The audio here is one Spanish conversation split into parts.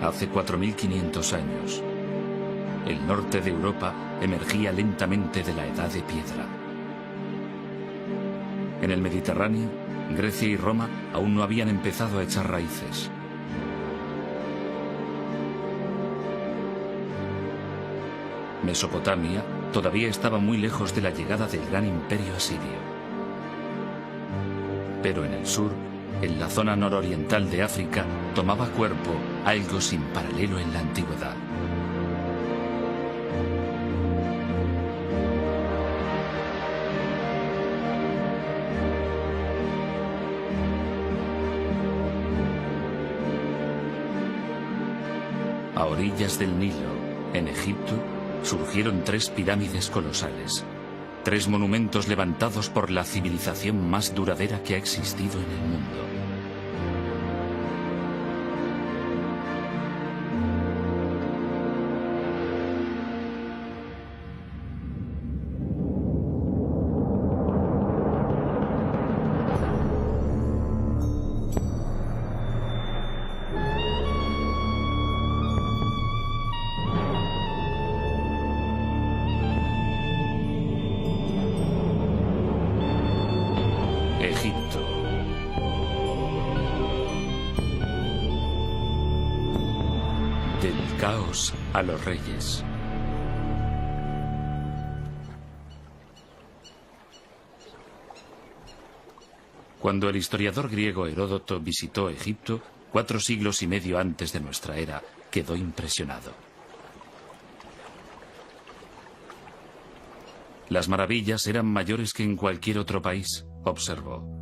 Hace 4500 años, el norte de Europa emergía lentamente de la Edad de Piedra. En el Mediterráneo, Grecia y Roma aún no habían empezado a echar raíces. Mesopotamia todavía estaba muy lejos de la llegada del gran imperio asirio. Pero en el sur, en la zona nororiental de África, tomaba cuerpo algo sin paralelo en la antigüedad. A orillas del Nilo, en Egipto, surgieron 3 pirámides colosales. 3 monumentos levantados por la civilización más duradera que ha existido en el mundo. Egipto. Del caos a los reyes. Cuando el historiador griego Heródoto visitó Egipto, 4 siglos y medio antes de nuestra era, quedó impresionado. Las maravillas eran mayores que en cualquier otro país, observó.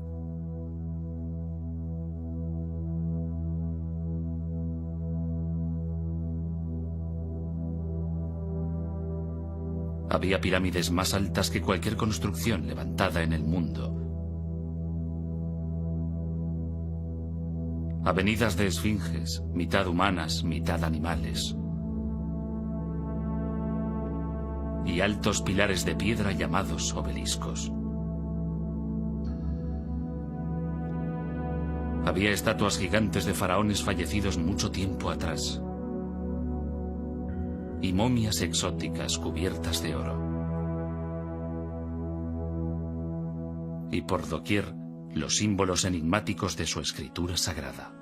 Había pirámides más altas que cualquier construcción levantada en el mundo. Avenidas de esfinges, mitad humanas, mitad animales. Y altos pilares de piedra llamados obeliscos. Había estatuas gigantes de faraones fallecidos mucho tiempo atrás. Y momias exóticas cubiertas de oro. Y por doquier, los símbolos enigmáticos de su escritura sagrada.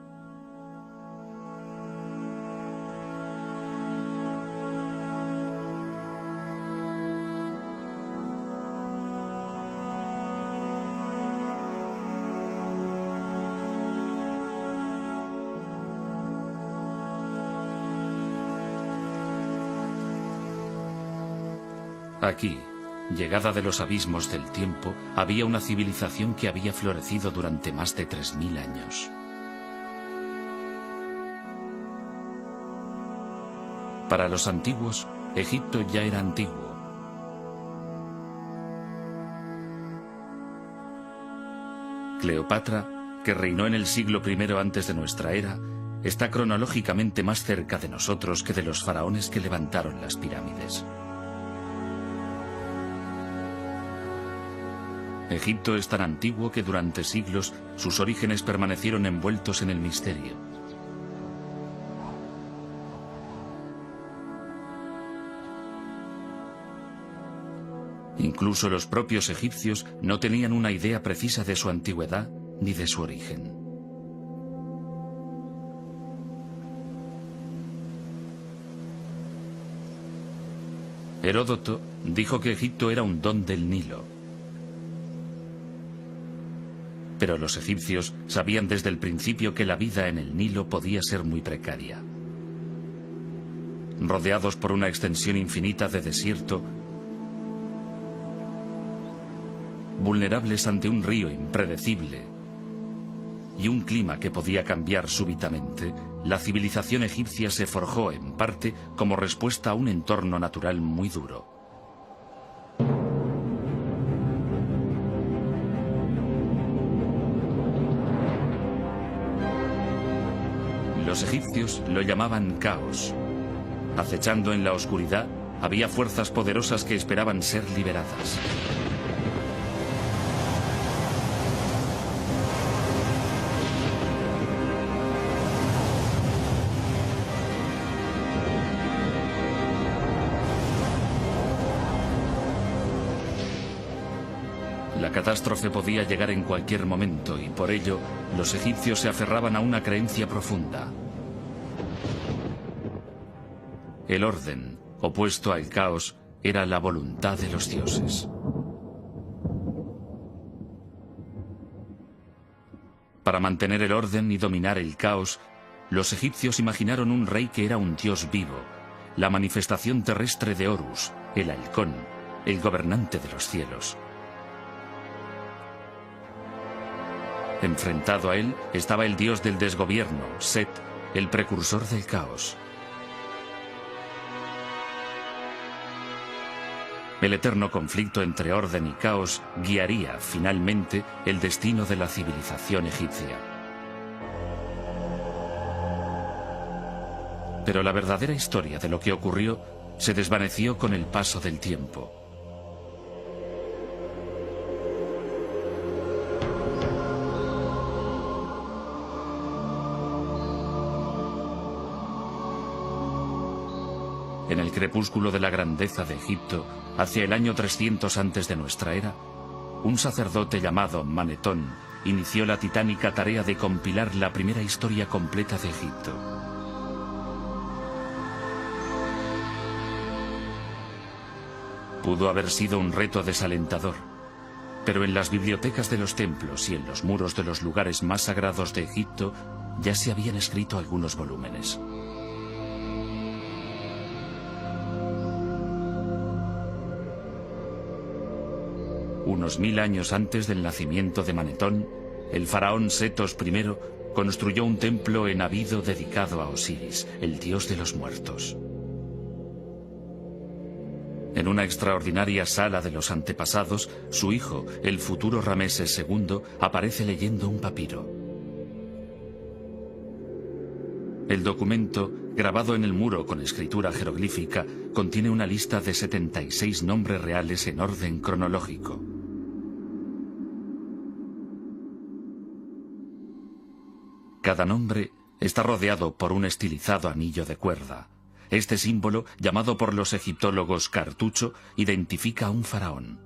Aquí, llegada de los abismos del tiempo, había una civilización que había florecido durante más de 3000 años. Para los antiguos, Egipto ya era antiguo. Cleopatra, que reinó en el siglo I antes de nuestra era, está cronológicamente más cerca de nosotros que de los faraones que levantaron las pirámides. Egipto es tan antiguo que durante siglos sus orígenes permanecieron envueltos en el misterio. Incluso los propios egipcios no tenían una idea precisa de su antigüedad ni de su origen. Heródoto dijo que Egipto era un don del Nilo. Pero los egipcios sabían desde el principio que la vida en el Nilo podía ser muy precaria. Rodeados por una extensión infinita de desierto, vulnerables ante un río impredecible y un clima que podía cambiar súbitamente, la civilización egipcia se forjó en parte como respuesta a un entorno natural muy duro. Los egipcios lo llamaban caos. Acechando en la oscuridad, había fuerzas poderosas que esperaban ser liberadas. La catástrofe podía llegar en cualquier momento y por ello los egipcios se aferraban a una creencia profunda. El orden, opuesto al caos, era la voluntad de los dioses. Para mantener el orden y dominar el caos, los egipcios imaginaron un rey que era un dios vivo, la manifestación terrestre de Horus, el halcón, el gobernante de los cielos. Enfrentado a él estaba el dios del desgobierno, Set, el precursor del caos. El eterno conflicto entre orden y caos guiaría, finalmente, el destino de la civilización egipcia. Pero la verdadera historia de lo que ocurrió se desvaneció con el paso del tiempo. En el crepúsculo de la grandeza de Egipto, hacia el año 300 antes de nuestra era, un sacerdote llamado Manetón inició la titánica tarea de compilar la primera historia completa de Egipto. Pudo haber sido un reto desalentador, pero en las bibliotecas de los templos y en los muros de los lugares más sagrados de Egipto ya se habían escrito algunos volúmenes. Unos 1000 años antes del nacimiento de Manetón, el faraón Setos I construyó un templo en Abido dedicado a Osiris, el dios de los muertos. En una extraordinaria sala de los antepasados, su hijo, el futuro Rameses II, aparece leyendo un papiro. El documento, grabado en el muro con escritura jeroglífica, contiene una lista de 76 nombres reales en orden cronológico. Cada nombre está rodeado por un estilizado anillo de cuerda. Este símbolo, llamado por los egiptólogos cartucho, identifica a un faraón.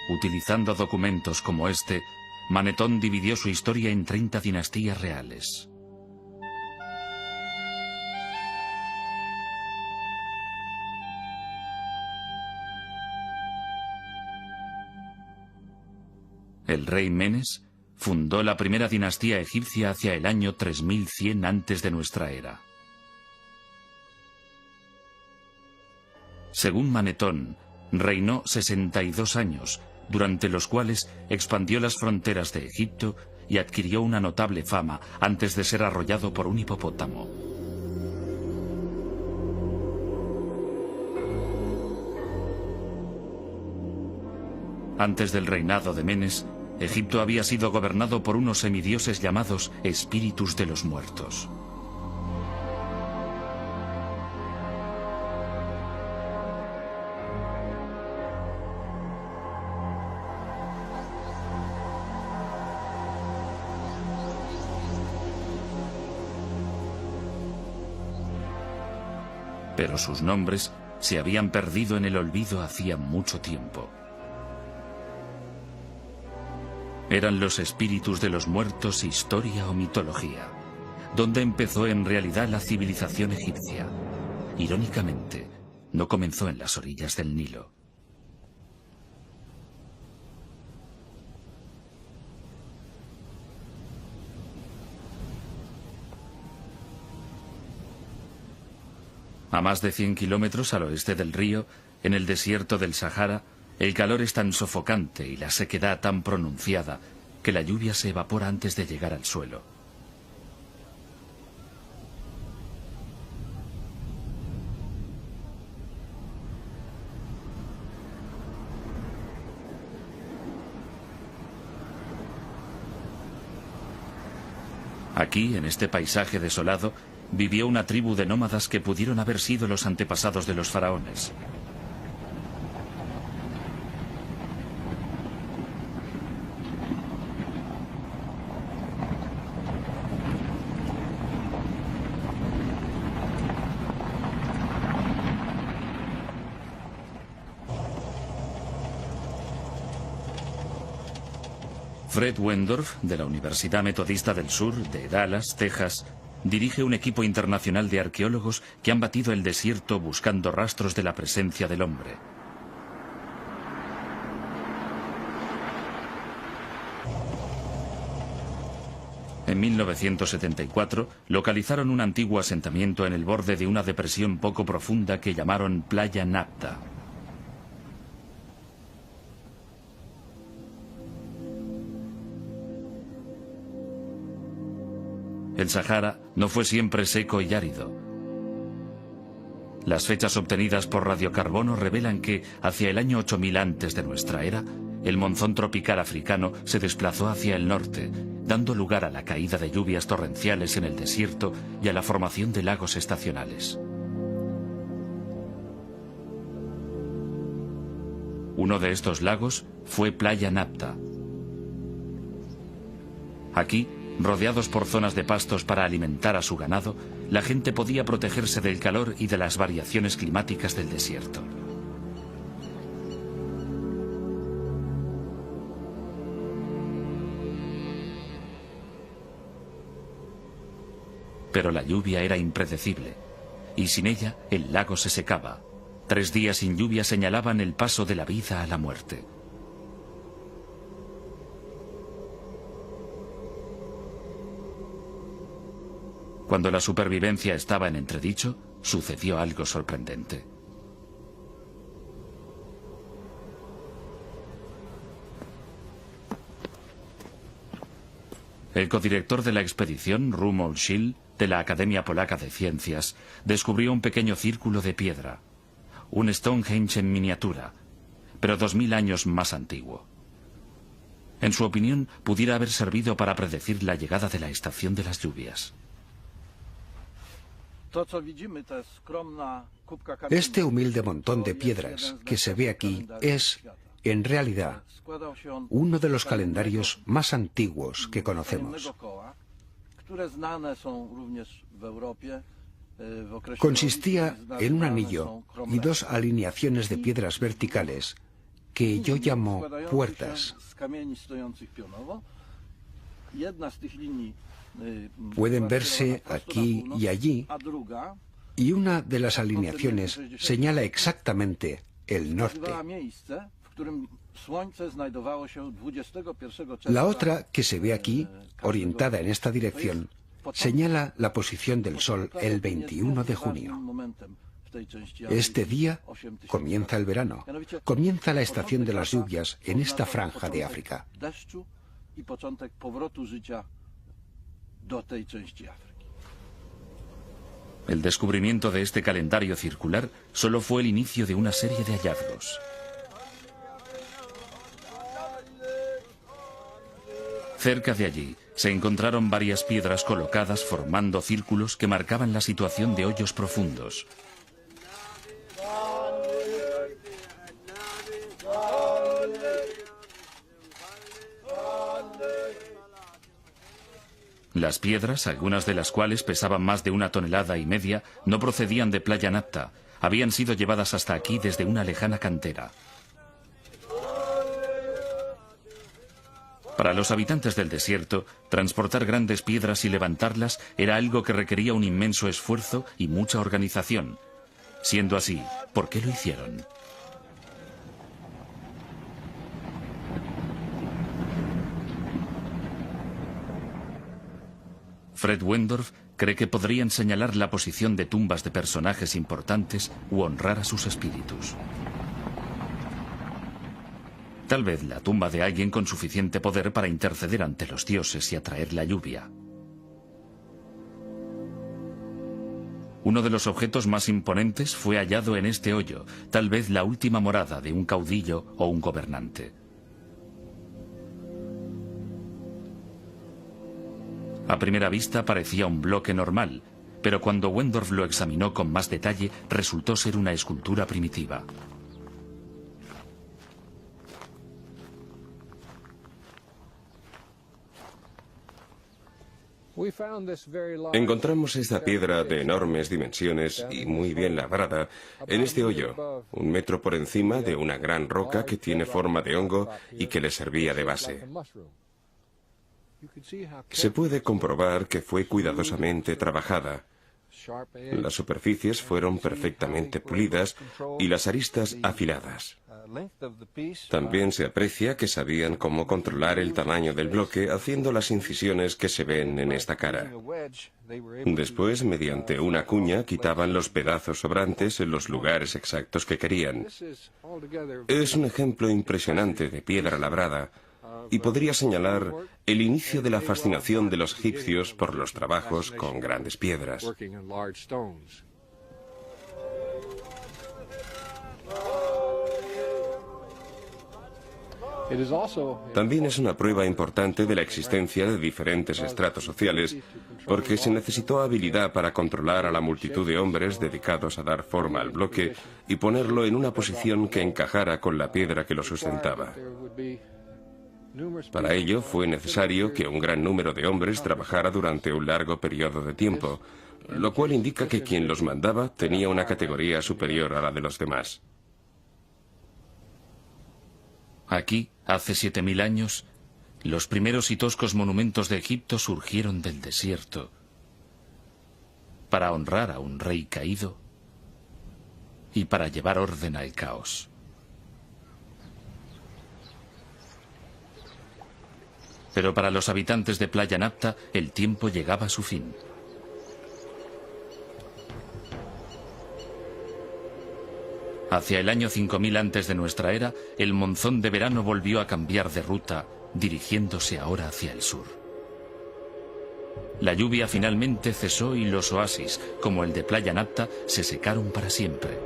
Utilizando documentos como este, Manetón dividió su historia en 30 dinastías reales. El rey Menes fundó la primera dinastía egipcia hacia el año 3100 antes de nuestra era. Según Manetón, reinó 62 años, durante los cuales expandió las fronteras de Egipto y adquirió una notable fama antes de ser arrollado por un hipopótamo. Antes del reinado de Menes, Egipto había sido gobernado por unos semidioses llamados espíritus de los muertos. Pero sus nombres se habían perdido en el olvido hacía mucho tiempo. ¿Eran los espíritus de los muertos historia o mitología? ¿Dónde empezó en realidad la civilización egipcia? Irónicamente, no comenzó en las orillas del Nilo. A más de 100 kilómetros al oeste del río, en el desierto del Sahara, el calor es tan sofocante y la sequedad tan pronunciada que la lluvia se evapora antes de llegar al suelo. Aquí, en este paisaje desolado, vivió una tribu de nómadas que pudieron haber sido los antepasados de los faraones. Fred Wendorf, de la Universidad Metodista del Sur, de Dallas, Texas, dirige un equipo internacional de arqueólogos que han batido el desierto buscando rastros de la presencia del hombre. En 1974 localizaron un antiguo asentamiento en el borde de una depresión poco profunda que llamaron Playa Napta. El Sahara no fue siempre seco y árido. Las fechas obtenidas por radiocarbono revelan que, hacia el año 8000 antes de nuestra era, el monzón tropical africano se desplazó hacia el norte, dando lugar a la caída de lluvias torrenciales en el desierto y a la formación de lagos estacionales. Uno de estos lagos fue Playa Napta. Aquí, rodeados por zonas de pastos para alimentar a su ganado, la gente podía protegerse del calor y de las variaciones climáticas del desierto. Pero la lluvia era impredecible, y sin ella el lago se secaba. 3 días sin lluvia señalaban el paso de la vida a la muerte. Cuando la supervivencia estaba en entredicho, sucedió algo sorprendente. El codirector de la expedición, Romuald Schill, de la Academia Polaca de Ciencias, descubrió un pequeño círculo de piedra, un Stonehenge en miniatura, pero 2000 años más antiguo. En su opinión, pudiera haber servido para predecir la llegada de la estación de las lluvias. Este humilde montón de piedras que se ve aquí es, en realidad, uno de los calendarios más antiguos que conocemos. Consistía en un anillo y 2 alineaciones de piedras verticales que yo llamo puertas. Pueden verse aquí y allí, y una de las alineaciones señala exactamente el norte. La otra, que se ve aquí, orientada en esta dirección, señala la posición del Sol el 21 de junio. Este día comienza el verano, comienza la estación de las lluvias en esta franja de África. El descubrimiento de este calendario circular solo fue el inicio de una serie de hallazgos. Cerca de allí se encontraron varias piedras colocadas formando círculos que marcaban la situación de hoyos profundos. Las piedras, algunas de las cuales pesaban más de 1,5 toneladas, no procedían de Playa Napta, habían sido llevadas hasta aquí desde una lejana cantera. Para los habitantes del desierto, transportar grandes piedras y levantarlas era algo que requería un inmenso esfuerzo y mucha organización. Siendo así, ¿por qué lo hicieron? Fred Wendorf cree que podrían señalar la posición de tumbas de personajes importantes u honrar a sus espíritus. Tal vez la tumba de alguien con suficiente poder para interceder ante los dioses y atraer la lluvia. Uno de los objetos más imponentes fue hallado en este hoyo, tal vez la última morada de un caudillo o un gobernante. A primera vista parecía un bloque normal, pero cuando Wendorf lo examinó con más detalle, resultó ser una escultura primitiva. Encontramos esta piedra de enormes dimensiones y muy bien labrada en este hoyo, 1 metro por encima de una gran roca que tiene forma de hongo y que le servía de base. Se puede comprobar que fue cuidadosamente trabajada. Las superficies fueron perfectamente pulidas y las aristas afiladas. También se aprecia que sabían cómo controlar el tamaño del bloque haciendo las incisiones que se ven en esta cara. Después, mediante una cuña, quitaban los pedazos sobrantes en los lugares exactos que querían. Es un ejemplo impresionante de piedra labrada y podría señalar el inicio de la fascinación de los egipcios por los trabajos con grandes piedras. También es una prueba importante de la existencia de diferentes estratos sociales, porque se necesitó habilidad para controlar a la multitud de hombres dedicados a dar forma al bloque y ponerlo en una posición que encajara con la piedra que lo sustentaba. Para ello fue necesario que un gran número de hombres trabajara durante un largo periodo de tiempo, lo cual indica que quien los mandaba tenía una categoría superior a la de los demás. Aquí, hace 7000 años, los primeros y toscos monumentos de Egipto surgieron del desierto para honrar a un rey caído y para llevar orden al caos. Pero para los habitantes de Playa Napta, el tiempo llegaba a su fin. Hacia el año 5000 antes de nuestra era, el monzón de verano volvió a cambiar de ruta, dirigiéndose ahora hacia el sur. La lluvia finalmente cesó y los oasis, como el de Playa Napta, se secaron para siempre.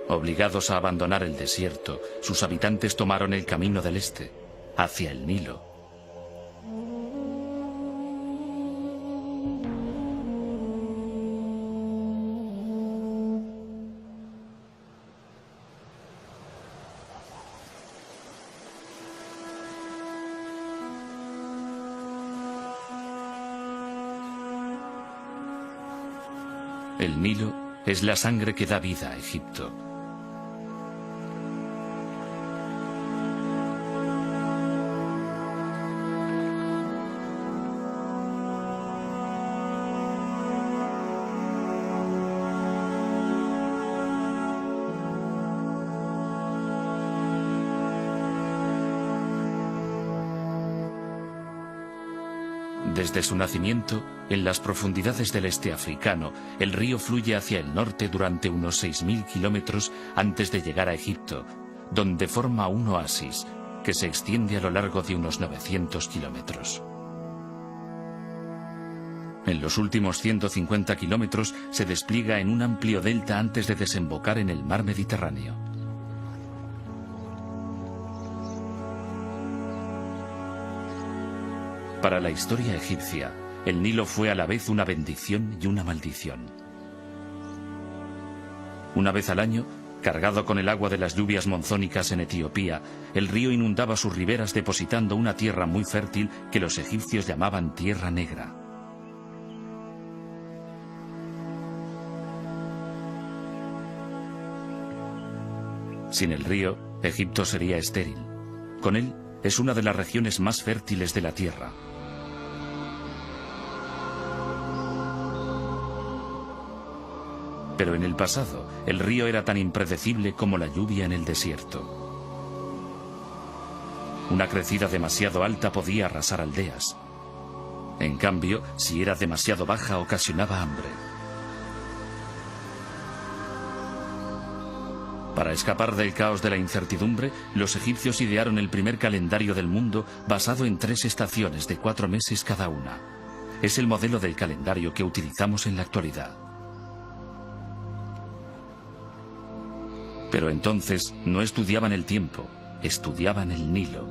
Obligados a abandonar el desierto, sus habitantes tomaron el camino del este, hacia el Nilo. El Nilo es la sangre que da vida a Egipto. Desde su nacimiento, en las profundidades del este africano, el río fluye hacia el norte durante unos 6000 kilómetros antes de llegar a Egipto, donde forma un oasis que se extiende a lo largo de unos 900 kilómetros. En los últimos 150 kilómetros se despliega en un amplio delta antes de desembocar en el mar Mediterráneo. Para la historia egipcia, el Nilo fue a la vez una bendición y una maldición. Una vez al año, cargado con el agua de las lluvias monzónicas en Etiopía, el río inundaba sus riberas depositando una tierra muy fértil que los egipcios llamaban Tierra Negra. Sin el río, Egipto sería estéril. Con él, es una de las regiones más fértiles de la tierra. Pero en el pasado, el río era tan impredecible como la lluvia en el desierto. Una crecida demasiado alta podía arrasar aldeas. En cambio, si era demasiado baja, ocasionaba hambre. Para escapar del caos de la incertidumbre, los egipcios idearon el primer calendario del mundo basado en 3 estaciones de 4 meses cada una. Es el modelo del calendario que utilizamos en la actualidad. Pero entonces no estudiaban el tiempo, estudiaban el Nilo.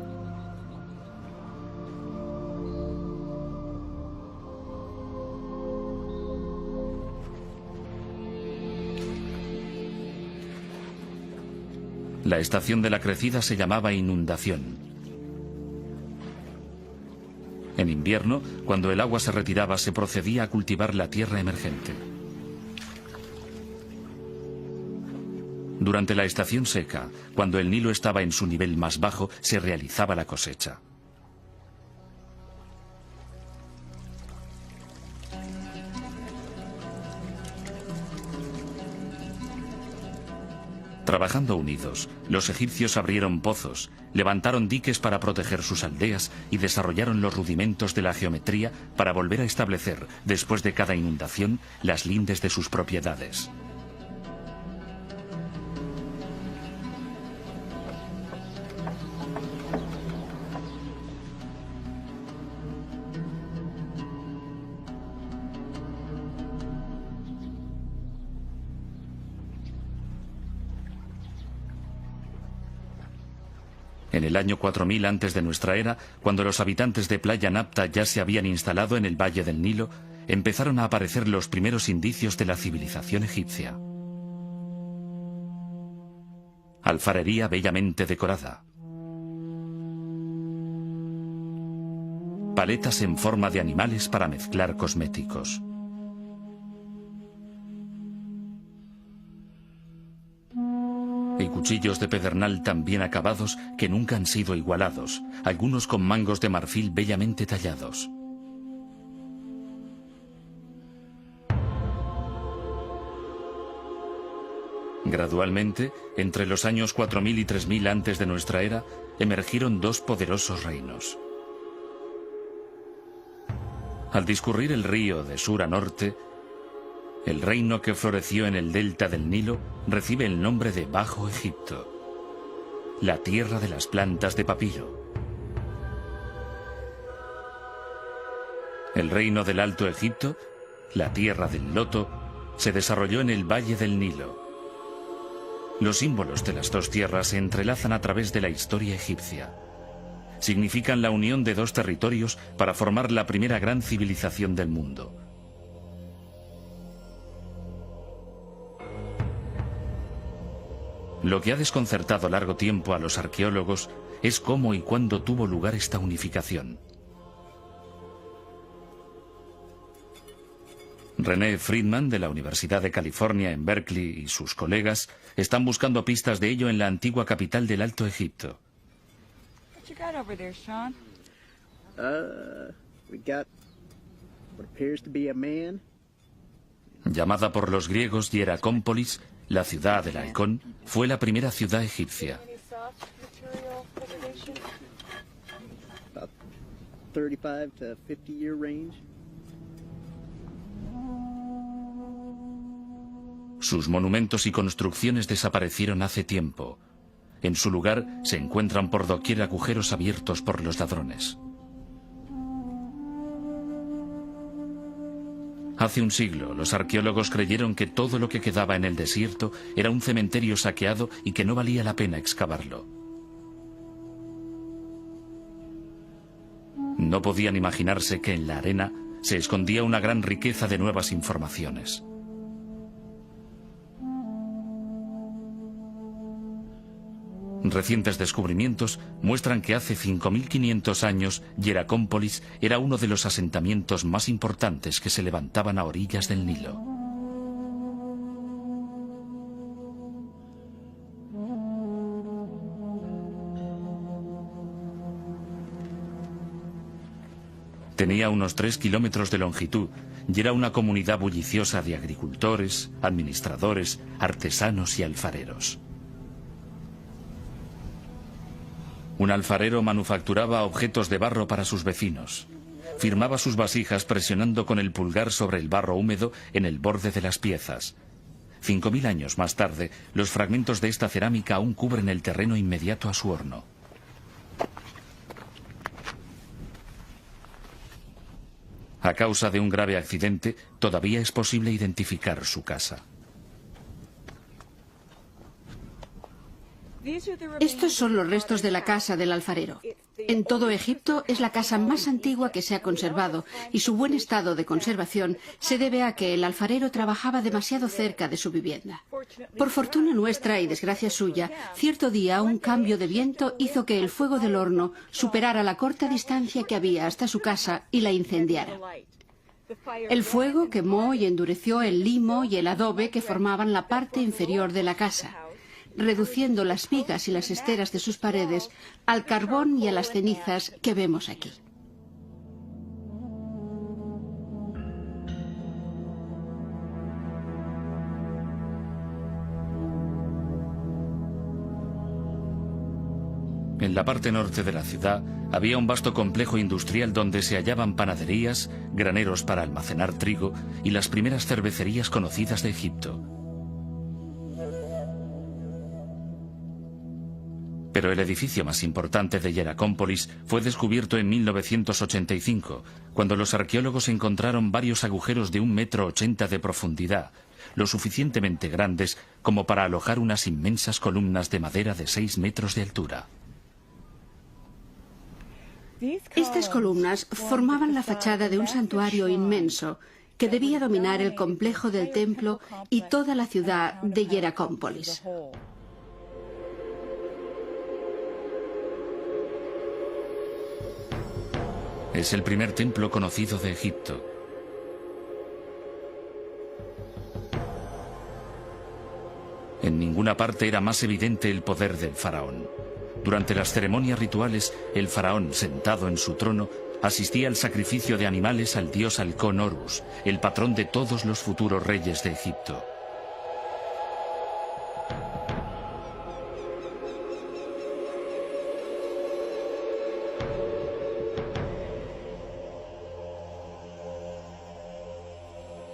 La estación de la crecida se llamaba inundación. En invierno, cuando el agua se retiraba, se procedía a cultivar la tierra emergente. Durante la estación seca, cuando el Nilo estaba en su nivel más bajo, se realizaba la cosecha. Trabajando unidos, los egipcios abrieron pozos, levantaron diques para proteger sus aldeas y desarrollaron los rudimentos de la geometría para volver a establecer, después de cada inundación, las lindes de sus propiedades. En el año 4000 antes de nuestra era, cuando los habitantes de Playa Napta ya se habían instalado en el valle del Nilo, empezaron a aparecer los primeros indicios de la civilización egipcia. Alfarería bellamente decorada. Paletas en forma de animales para mezclar cosméticos. Y cuchillos de pedernal tan bien acabados que nunca han sido igualados, algunos con mangos de marfil bellamente tallados. Gradualmente, entre los años 4000 y 3000 antes de nuestra era, emergieron dos poderosos reinos. Al discurrir el río de sur a norte, el reino que floreció en el delta del Nilo recibe el nombre de Bajo Egipto, la tierra de las plantas de papiro. El reino del Alto Egipto, la tierra del loto, se desarrolló en el valle del Nilo. Los símbolos de las dos tierras se entrelazan a través de la historia egipcia. Significan la unión de dos territorios para formar la primera gran civilización del mundo. Lo que ha desconcertado largo tiempo a los arqueólogos es cómo y cuándo tuvo lugar esta unificación. René Friedman, de la Universidad de California en Berkeley, y sus colegas están buscando pistas de ello en la antigua capital del Alto Egipto. Llamada por los griegos Hieracómpolis, la ciudad del halcón, fue la primera ciudad egipcia. Sus monumentos y construcciones desaparecieron hace tiempo. En su lugar se encuentran por doquier agujeros abiertos por los ladrones. Hace un siglo, los arqueólogos creyeron que todo lo que quedaba en el desierto era un cementerio saqueado y que no valía la pena excavarlo. No podían imaginarse que en la arena se escondía una gran riqueza de nuevas informaciones. Recientes descubrimientos muestran que hace 5500 años Hieracómpolis era uno de los asentamientos más importantes que se levantaban a orillas del Nilo. Tenía unos 3 kilómetros de longitud y era una comunidad bulliciosa de agricultores, administradores, artesanos y alfareros. Un alfarero manufacturaba objetos de barro para sus vecinos. Firmaba sus vasijas presionando con el pulgar sobre el barro húmedo en el borde de las piezas. 5000 años más tarde, los fragmentos de esta cerámica aún cubren el terreno inmediato a su horno. A causa de un grave accidente, todavía es posible identificar su casa. Estos son los restos de la casa del alfarero. En todo Egipto es la casa más antigua que se ha conservado y su buen estado de conservación se debe a que el alfarero trabajaba demasiado cerca de su vivienda. Por fortuna nuestra y desgracia suya, cierto día un cambio de viento hizo que el fuego del horno superara la corta distancia que había hasta su casa y la incendiara. El fuego quemó y endureció el limo y el adobe que formaban la parte inferior de la casa. reduciendo las vigas y las esteras de sus paredes al carbón y a las cenizas que vemos aquí. En la parte norte de la ciudad había un vasto complejo industrial donde se hallaban panaderías, graneros para almacenar trigo y las primeras cervecerías conocidas de Egipto. Pero el edificio más importante de Hieracómpolis fue descubierto en 1985, cuando los arqueólogos encontraron varios agujeros de 1,80 m de profundidad, lo suficientemente grandes como para alojar unas inmensas columnas de madera de 6 metros de altura. Estas columnas formaban la fachada de un santuario inmenso que debía dominar el complejo del templo y toda la ciudad de Hieracómpolis. Es el primer templo conocido de Egipto. En ninguna parte era más evidente el poder del faraón. Durante las ceremonias rituales, el faraón, sentado en su trono, asistía al sacrificio de animales al dios halcón Horus, el patrón de todos los futuros reyes de Egipto.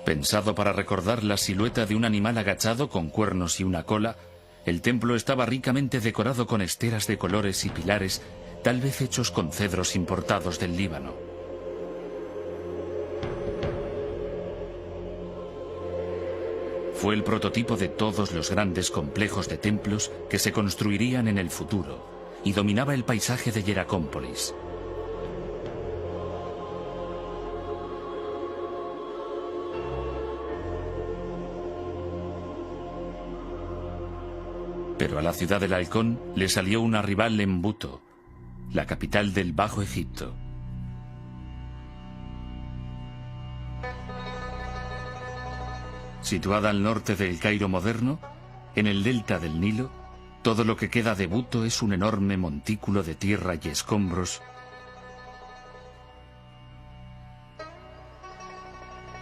Pensado para recordar la silueta de un animal agachado con cuernos y una cola, el templo estaba ricamente decorado con esteras de colores y pilares, tal vez hechos con cedros importados del Líbano. Fue el prototipo de todos los grandes complejos de templos que se construirían en el futuro y dominaba el paisaje de Hieracómpolis. Pero a la ciudad del halcón le salió una rival en Buto, la capital del Bajo Egipto. Situada al norte del Cairo moderno, en el delta del Nilo, todo lo que queda de Buto es un enorme montículo de tierra y escombros,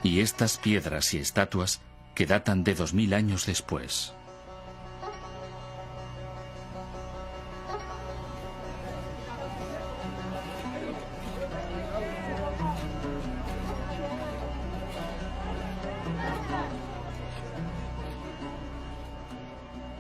y estas piedras y estatuas que datan de 2000 años después.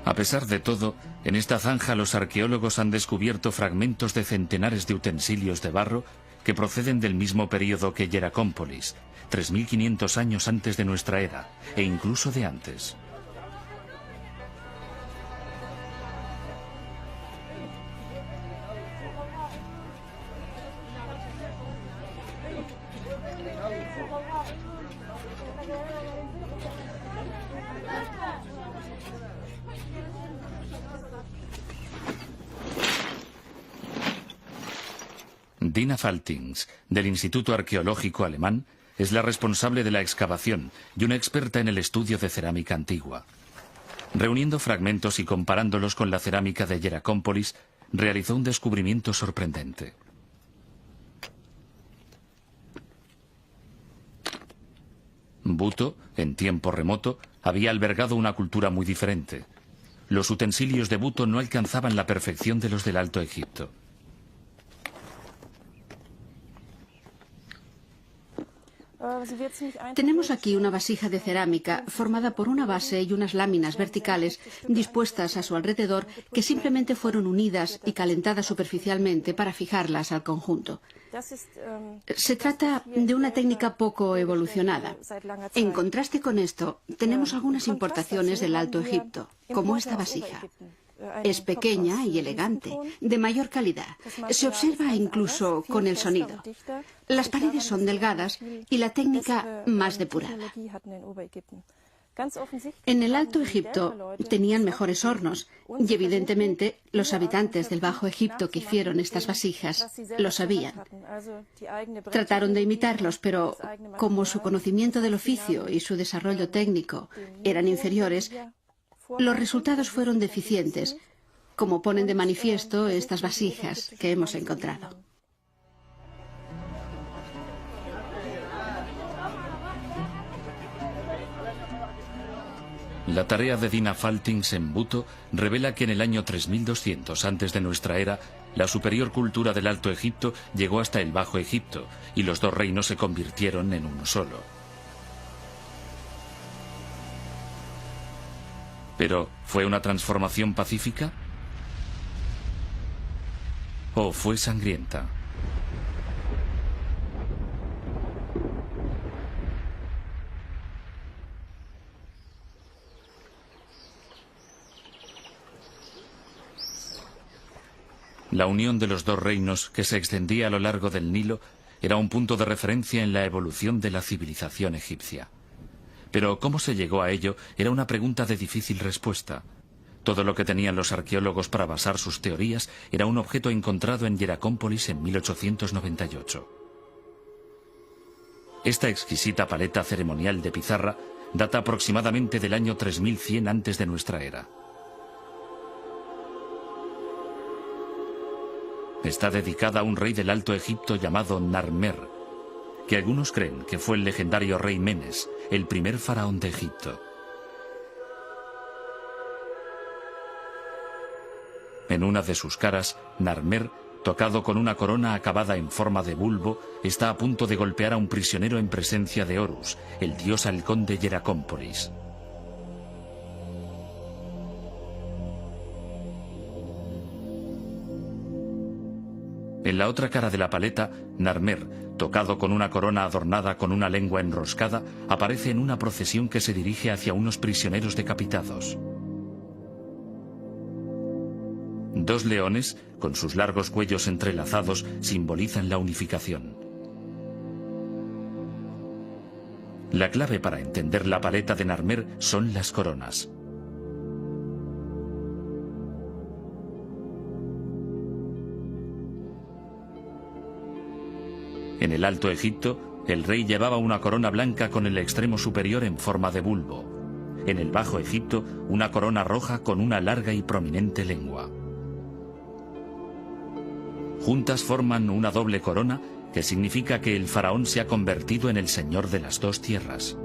A pesar de todo, en esta zanja los arqueólogos han descubierto fragmentos de centenares de utensilios de barro que proceden del mismo período que Hieracómpolis, 3500 años antes de nuestra era, e incluso de antes. Dina Faltings, del Instituto Arqueológico Alemán, es la responsable de la excavación y una experta en el estudio de cerámica antigua. Reuniendo fragmentos y comparándolos con la cerámica de Hieracómpolis, realizó un descubrimiento sorprendente. Buto, en tiempo remoto, había albergado una cultura muy diferente. Los utensilios de Buto no alcanzaban la perfección de los del Alto Egipto. Tenemos aquí una vasija de cerámica formada por una base y unas láminas verticales dispuestas a su alrededor que simplemente fueron unidas y calentadas superficialmente para fijarlas al conjunto. Se trata de una técnica poco evolucionada. En contraste con esto, tenemos algunas importaciones del Alto Egipto, como esta vasija. Es pequeña y elegante, de mayor calidad. Se observa incluso con el sonido. Las paredes son delgadas y la técnica más depurada. En el Alto Egipto tenían mejores hornos y evidentemente los habitantes del Bajo Egipto que hicieron estas vasijas lo sabían. Trataron de imitarlos, pero como su conocimiento del oficio y su desarrollo técnico eran inferiores, Los resultados fueron deficientes, como ponen de manifiesto estas vasijas que hemos encontrado. La tarea de Dina Faltings en Buto revela que en el año 3200 antes de nuestra era, la superior cultura del Alto Egipto llegó hasta el Bajo Egipto y los dos reinos se convirtieron en uno solo. Pero, ¿fue una transformación pacífica? ¿O fue sangrienta? La unión de los dos reinos, que se extendía a lo largo del Nilo, era un punto de referencia en la evolución de la civilización egipcia. Pero cómo se llegó a ello era una pregunta de difícil respuesta. Todo lo que tenían los arqueólogos para basar sus teorías era un objeto encontrado en Hieracómpolis en 1898. Esta exquisita paleta ceremonial de pizarra data aproximadamente del año 3100 antes de nuestra era. Está dedicada a un rey del Alto Egipto llamado Narmer, que algunos creen que fue el legendario rey Menes, el primer faraón de Egipto. En una de sus caras, Narmer, tocado con una corona acabada en forma de bulbo, está a punto de golpear a un prisionero en presencia de Horus, el dios halcón de Hieracómpolis. En la otra cara de la paleta, Narmer, tocado con una corona adornada con una lengua enroscada, aparece en una procesión que se dirige hacia unos prisioneros decapitados. Dos leones, con sus largos cuellos entrelazados, simbolizan la unificación. La clave para entender la paleta de Narmer son las coronas. En el Alto Egipto, el rey llevaba una corona blanca con el extremo superior en forma de bulbo. En el Bajo Egipto, una corona roja con una larga y prominente lengua. Juntas forman una doble corona que significa que el faraón se ha convertido en el señor de las dos tierras.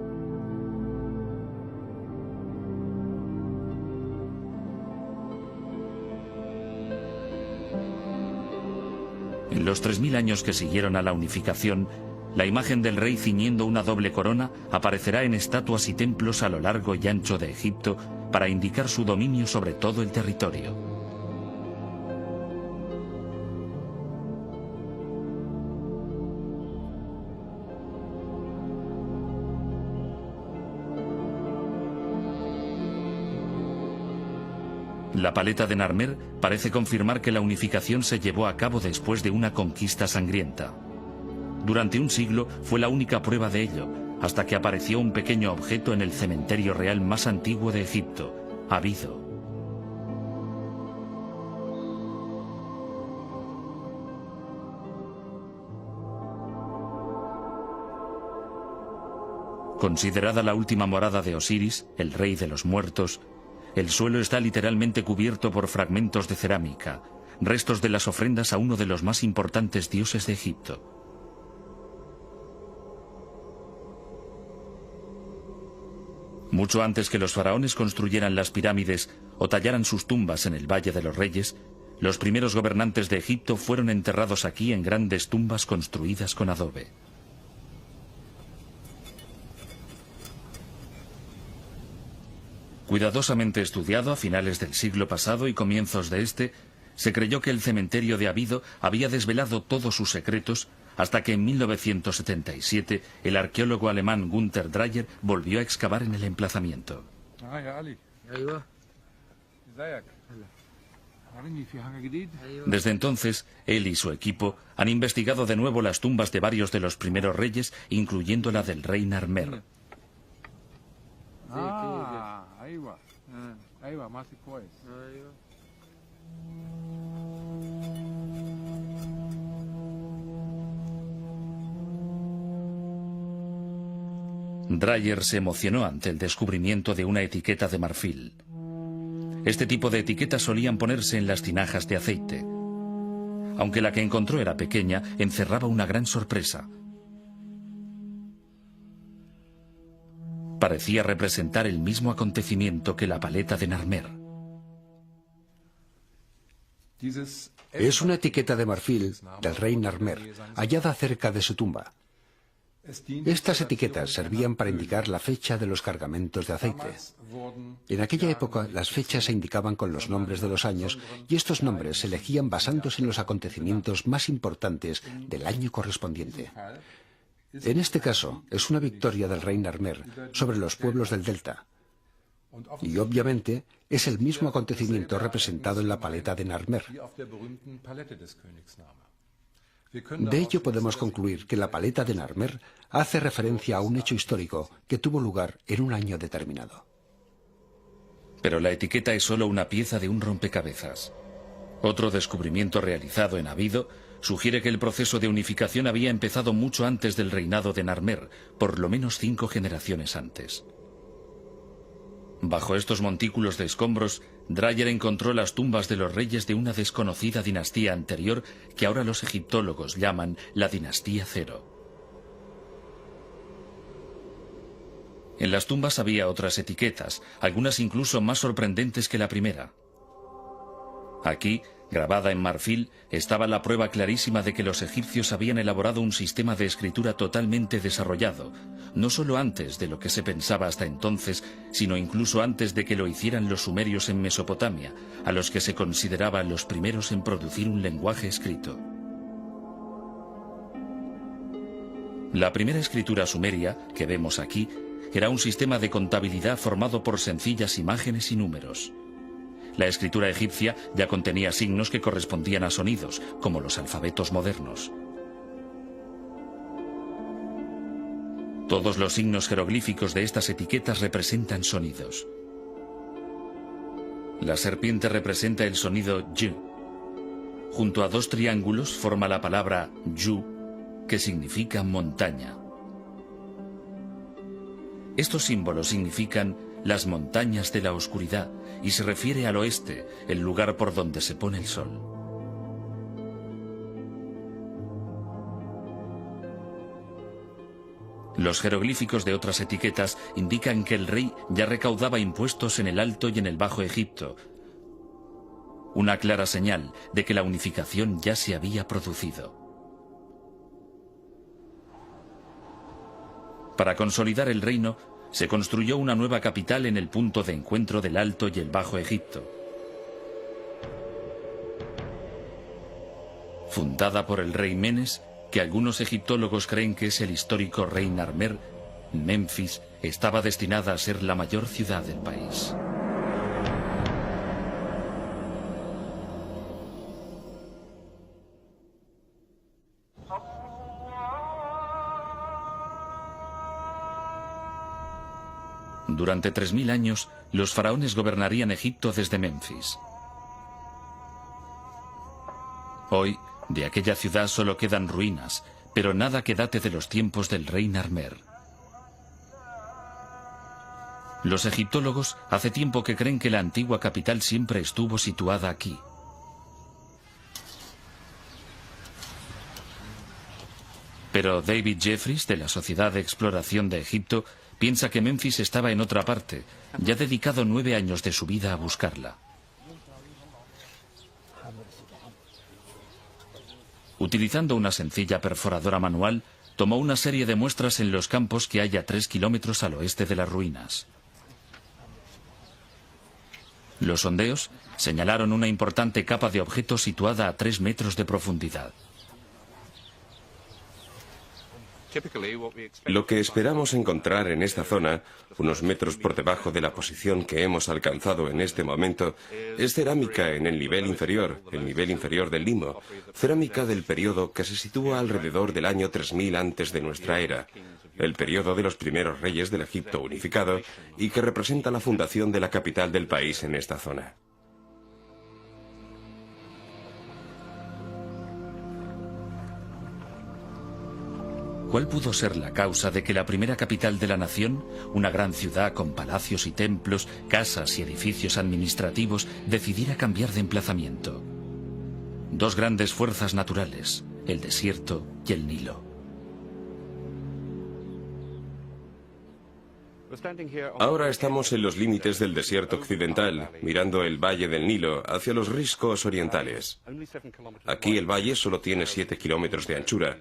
En los 3000 años que siguieron a la unificación, la imagen del rey ciñendo una doble corona aparecerá en estatuas y templos a lo largo y ancho de Egipto para indicar su dominio sobre todo el territorio. La paleta de Narmer parece confirmar que la unificación se llevó a cabo después de una conquista sangrienta. Durante un siglo fue la única prueba de ello, hasta que apareció un pequeño objeto en el cementerio real más antiguo de Egipto, Abido. Considerada la última morada de Osiris, el rey de los muertos, el suelo está literalmente cubierto por fragmentos de cerámica, restos de las ofrendas a uno de los más importantes dioses de Egipto. Mucho antes que los faraones construyeran las pirámides o tallaran sus tumbas en el Valle de los Reyes, los primeros gobernantes de Egipto fueron enterrados aquí en grandes tumbas construidas con adobe. Cuidadosamente estudiado a finales del siglo pasado y comienzos de este, se creyó que el cementerio de Abido había desvelado todos sus secretos hasta que en 1977 el arqueólogo alemán Günther Dreyer volvió a excavar en el emplazamiento. Desde entonces, él y su equipo han investigado de nuevo las tumbas de varios de los primeros reyes, incluyendo la del rey Narmer. Dreyer se emocionó ante el descubrimiento de una etiqueta de marfil. Este tipo de etiquetas solían ponerse en las tinajas de aceite. Aunque la que encontró era pequeña, encerraba una gran sorpresa. Parecía representar el mismo acontecimiento que la paleta de Narmer. Es una etiqueta de marfil del rey Narmer, hallada cerca de su tumba. Estas etiquetas servían para indicar la fecha de los cargamentos de aceite. En aquella época, las fechas se indicaban con los nombres de los años y estos nombres se elegían basándose en los acontecimientos más importantes del año correspondiente. En este caso, es una victoria del rey Narmer sobre los pueblos del delta. Y obviamente, es el mismo acontecimiento representado en la paleta de Narmer. De ello podemos concluir que la paleta de Narmer hace referencia a un hecho histórico que tuvo lugar en un año determinado. Pero la etiqueta es solo una pieza de un rompecabezas. Otro descubrimiento realizado en Abido sugiere que el proceso de unificación había empezado mucho antes del reinado de Narmer, por lo menos 5 generaciones antes. Bajo estos montículos de escombros, Dreyer encontró las tumbas de los reyes de una desconocida dinastía anterior que ahora los egiptólogos llaman la dinastía Cero. En las tumbas había otras etiquetas, algunas incluso más sorprendentes que la primera. Aquí, grabada en marfil, estaba la prueba clarísima de que los egipcios habían elaborado un sistema de escritura totalmente desarrollado, no solo antes de lo que se pensaba hasta entonces, sino incluso antes de que lo hicieran los sumerios en Mesopotamia, a los que se consideraban los primeros en producir un lenguaje escrito. La primera escritura sumeria, que vemos aquí, era un sistema de contabilidad formado por sencillas imágenes y números. La escritura egipcia ya contenía signos que correspondían a sonidos, como los alfabetos modernos. Todos los signos jeroglíficos de estas etiquetas representan sonidos. La serpiente representa el sonido Y. Junto a 2 triángulos forma la palabra Yu, que significa montaña. Estos símbolos significan las montañas de la oscuridad y se refiere al oeste, el lugar por donde se pone el sol. Los jeroglíficos de otras etiquetas indican que el rey ya recaudaba impuestos en el Alto y en el Bajo Egipto, una clara señal de que la unificación ya se había producido. Para consolidar el reino, se construyó una nueva capital en el punto de encuentro del Alto y el Bajo Egipto. Fundada por el rey Menes, que algunos egiptólogos creen que es el histórico rey Narmer, Memphis estaba destinada a ser la mayor ciudad del país. Durante 3000 años, los faraones gobernarían Egipto desde Memphis. Hoy, de aquella ciudad solo quedan ruinas, pero nada que date de los tiempos del rey Narmer. Los egiptólogos hace tiempo que creen que la antigua capital siempre estuvo situada aquí. Pero David Jeffries, de la Sociedad de Exploración de Egipto, piensa que Memphis estaba en otra parte, y ha dedicado 9 años de su vida a buscarla. Utilizando una sencilla perforadora manual, tomó una serie de muestras en los campos que hay a 3 kilómetros al oeste de las ruinas. Los sondeos señalaron una importante capa de objetos situada a 3 metros de profundidad. Lo que esperamos encontrar en esta zona, unos metros por debajo de la posición que hemos alcanzado en este momento, es cerámica en el nivel inferior del limo, cerámica del periodo que se sitúa alrededor del año 3000 antes de nuestra era, el periodo de los primeros reyes del Egipto unificado y que representa la fundación de la capital del país en esta zona. ¿Cuál pudo ser la causa de que la primera capital de la nación, una gran ciudad con palacios y templos, casas y edificios administrativos, decidiera cambiar de emplazamiento? Dos grandes fuerzas naturales, el desierto y el Nilo. Ahora estamos en los límites del desierto occidental, mirando el valle del Nilo hacia los riscos orientales. Aquí el valle solo tiene 7 kilómetros de anchura.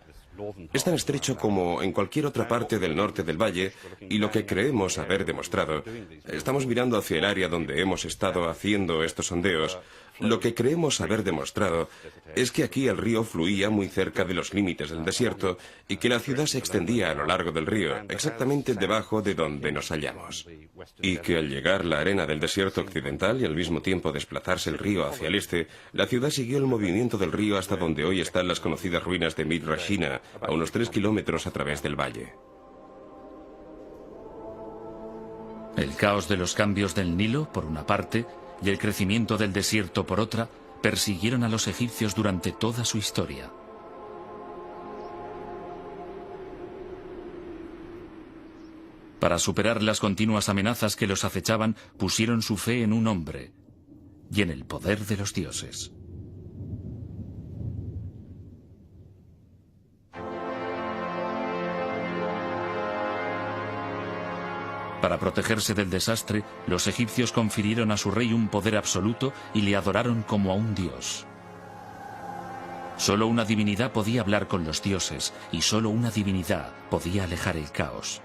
Es tan estrecho como en cualquier otra parte del norte del valle, y lo que creemos haber demostrado, estamos mirando hacia el área donde hemos estado haciendo estos sondeos, lo que creemos haber demostrado es que aquí el río fluía muy cerca de los límites del desierto y que la ciudad se extendía a lo largo del río, exactamente debajo de donde nos hallamos. Y que al llegar la arena del desierto occidental y al mismo tiempo desplazarse el río hacia el este, la ciudad siguió el movimiento del río hasta donde hoy están las conocidas ruinas de Midrashina, a unos 3 kilómetros a través del valle. El caos de los cambios del Nilo, por una parte, y el crecimiento del desierto, por otra, persiguieron a los egipcios durante toda su historia. Para superar las continuas amenazas que los acechaban, pusieron su fe en un hombre y en el poder de los dioses. Para protegerse del desastre, los egipcios confirieron a su rey un poder absoluto y le adoraron como a un dios. Solo una divinidad podía hablar con los dioses y solo una divinidad podía alejar el caos.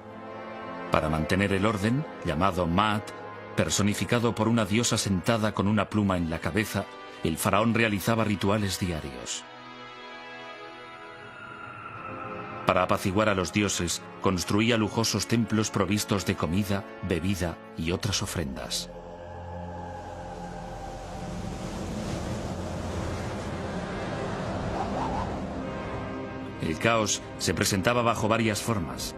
Para mantener el orden, llamado Maat, personificado por una diosa sentada con una pluma en la cabeza, el faraón realizaba rituales diarios. Para apaciguar a los dioses, construía lujosos templos provistos de comida, bebida y otras ofrendas. El caos se presentaba bajo varias formas.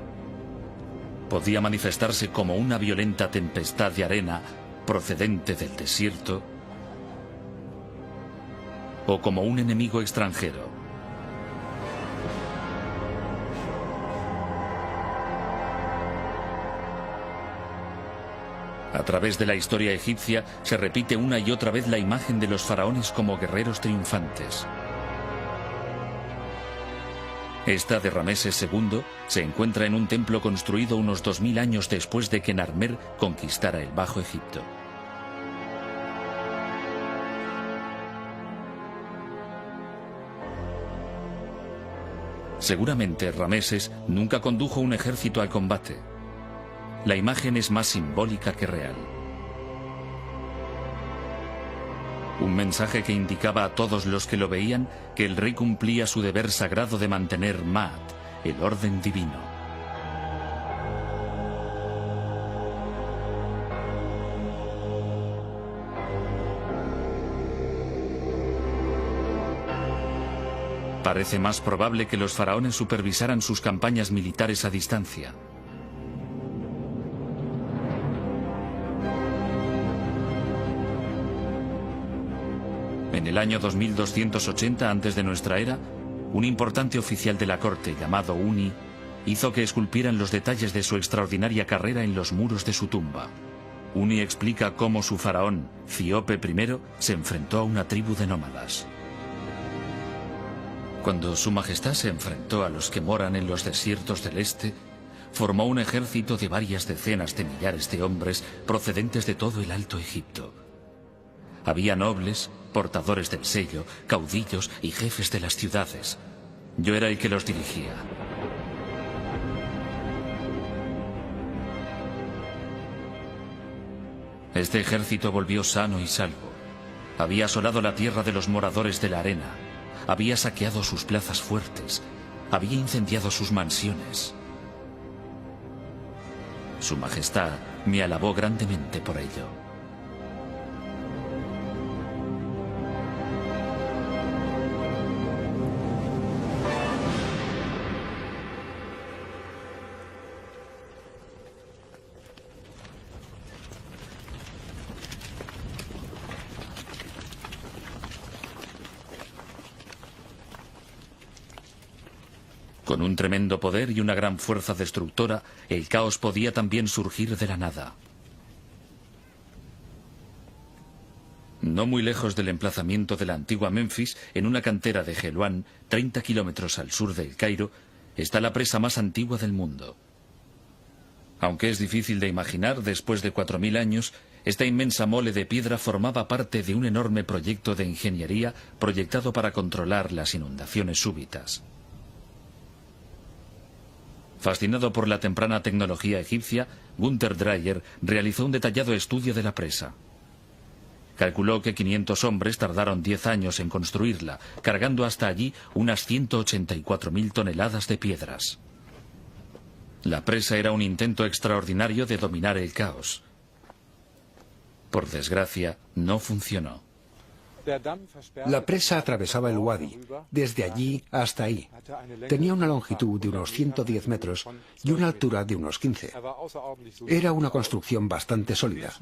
Podía manifestarse como una violenta tempestad de arena procedente del desierto o como un enemigo extranjero. A través de la historia egipcia se repite una y otra vez la imagen de los faraones como guerreros triunfantes. Esta de Rameses II se encuentra en un templo construido unos 2000 años después de que Narmer conquistara el Bajo Egipto. Seguramente Rameses nunca condujo un ejército al combate. La imagen es más simbólica que real. Un mensaje que indicaba a todos los que lo veían que el rey cumplía su deber sagrado de mantener Maat, el orden divino. Parece más probable que los faraones supervisaran sus campañas militares a distancia. En el año 2280 antes de nuestra era, un importante oficial de la corte llamado Uni hizo que esculpieran los detalles de su extraordinaria carrera en los muros de su tumba. Uni explica cómo su faraón, Cíope I, se enfrentó a una tribu de nómadas. Cuando su majestad se enfrentó a los que moran en los desiertos del este, formó un ejército de varias decenas de millares de hombres procedentes de todo el Alto Egipto. Había nobles, portadores del sello, caudillos y jefes de las ciudades. Yo era el que los dirigía. Este ejército volvió sano y salvo. Había asolado la tierra de los moradores de la arena. Había saqueado sus plazas fuertes. Había incendiado sus mansiones. Su Majestad me alabó grandemente por ello. Con un tremendo poder y una gran fuerza destructora, el caos podía también surgir de la nada. No muy lejos del emplazamiento de la antigua Memphis, en una cantera de Helouan, 30 kilómetros al sur del Cairo, está la presa más antigua del mundo. Aunque es difícil de imaginar, después de 4000 años, esta inmensa mole de piedra formaba parte de un enorme proyecto de ingeniería proyectado para controlar las inundaciones súbitas. Fascinado por la temprana tecnología egipcia, Gunther Dreyer realizó un detallado estudio de la presa. Calculó que 500 hombres tardaron 10 años en construirla, cargando hasta allí unas 184.000 toneladas de piedras. La presa era un intento extraordinario de dominar el caos. Por desgracia, no funcionó. La presa atravesaba el Wadi, desde allí hasta ahí. Tenía una longitud de unos 110 metros y una altura de unos 15. Era una construcción bastante sólida.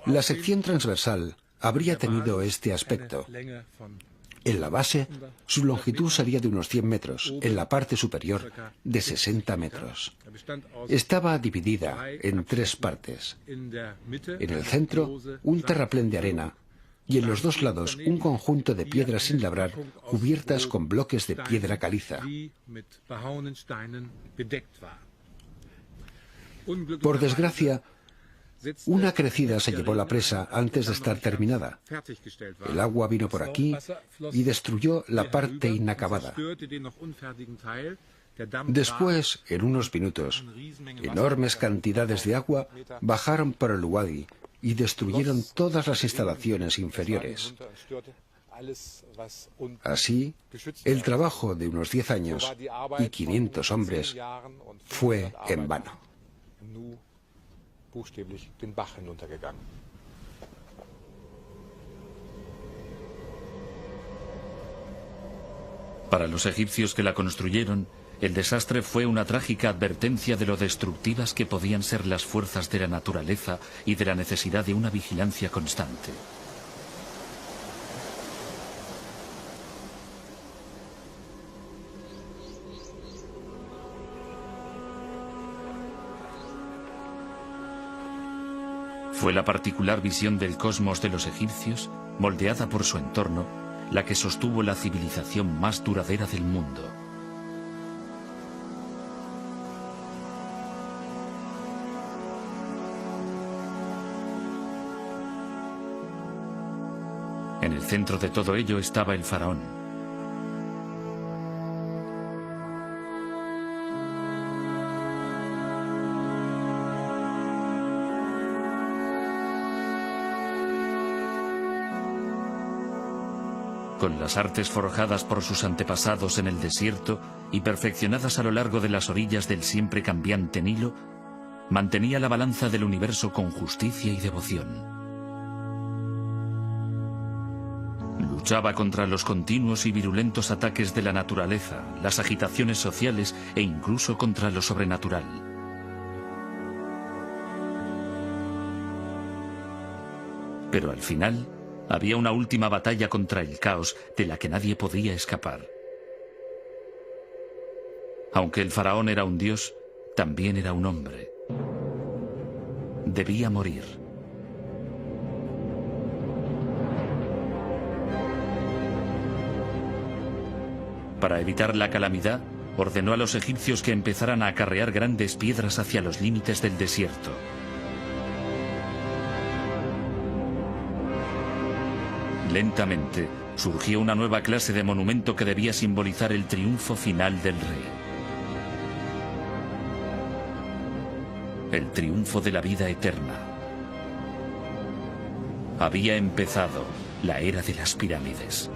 La sección transversal habría tenido este aspecto. En la base, su longitud sería de unos 100 metros, en la parte superior de 60 metros. Estaba dividida en 3 partes. En el centro, un terraplén de arena, y en los 2 lados un conjunto de piedras sin labrar cubiertas con bloques de piedra caliza. Por desgracia, una crecida se llevó la presa antes de estar terminada. El agua vino por aquí y destruyó la parte inacabada. Después, en unos minutos, enormes cantidades de agua bajaron por el Wadi y destruyeron todas las instalaciones inferiores. Así, el trabajo de unos 10 años y 500 hombres fue en vano. Para los egipcios que la construyeron, el desastre fue una trágica advertencia de lo destructivas que podían ser las fuerzas de la naturaleza y de la necesidad de una vigilancia constante. Fue la particular visión del cosmos de los egipcios, moldeada por su entorno, la que sostuvo la civilización más duradera del mundo. En el centro de todo ello estaba el faraón. Con las artes forjadas por sus antepasados en el desierto y perfeccionadas a lo largo de las orillas del siempre cambiante Nilo, mantenía la balanza del universo con justicia y devoción. Luchaba contra los continuos y virulentos ataques de la naturaleza, las agitaciones sociales e incluso contra lo sobrenatural. Pero al final, había una última batalla contra el caos de la que nadie podía escapar. Aunque el faraón era un dios, también era un hombre. Debía morir. Para evitar la calamidad, ordenó a los egipcios que empezaran a acarrear grandes piedras hacia los límites del desierto. Lentamente, surgió una nueva clase de monumento que debía simbolizar el triunfo final del rey. El triunfo de la vida eterna. Había empezado la era de las pirámides.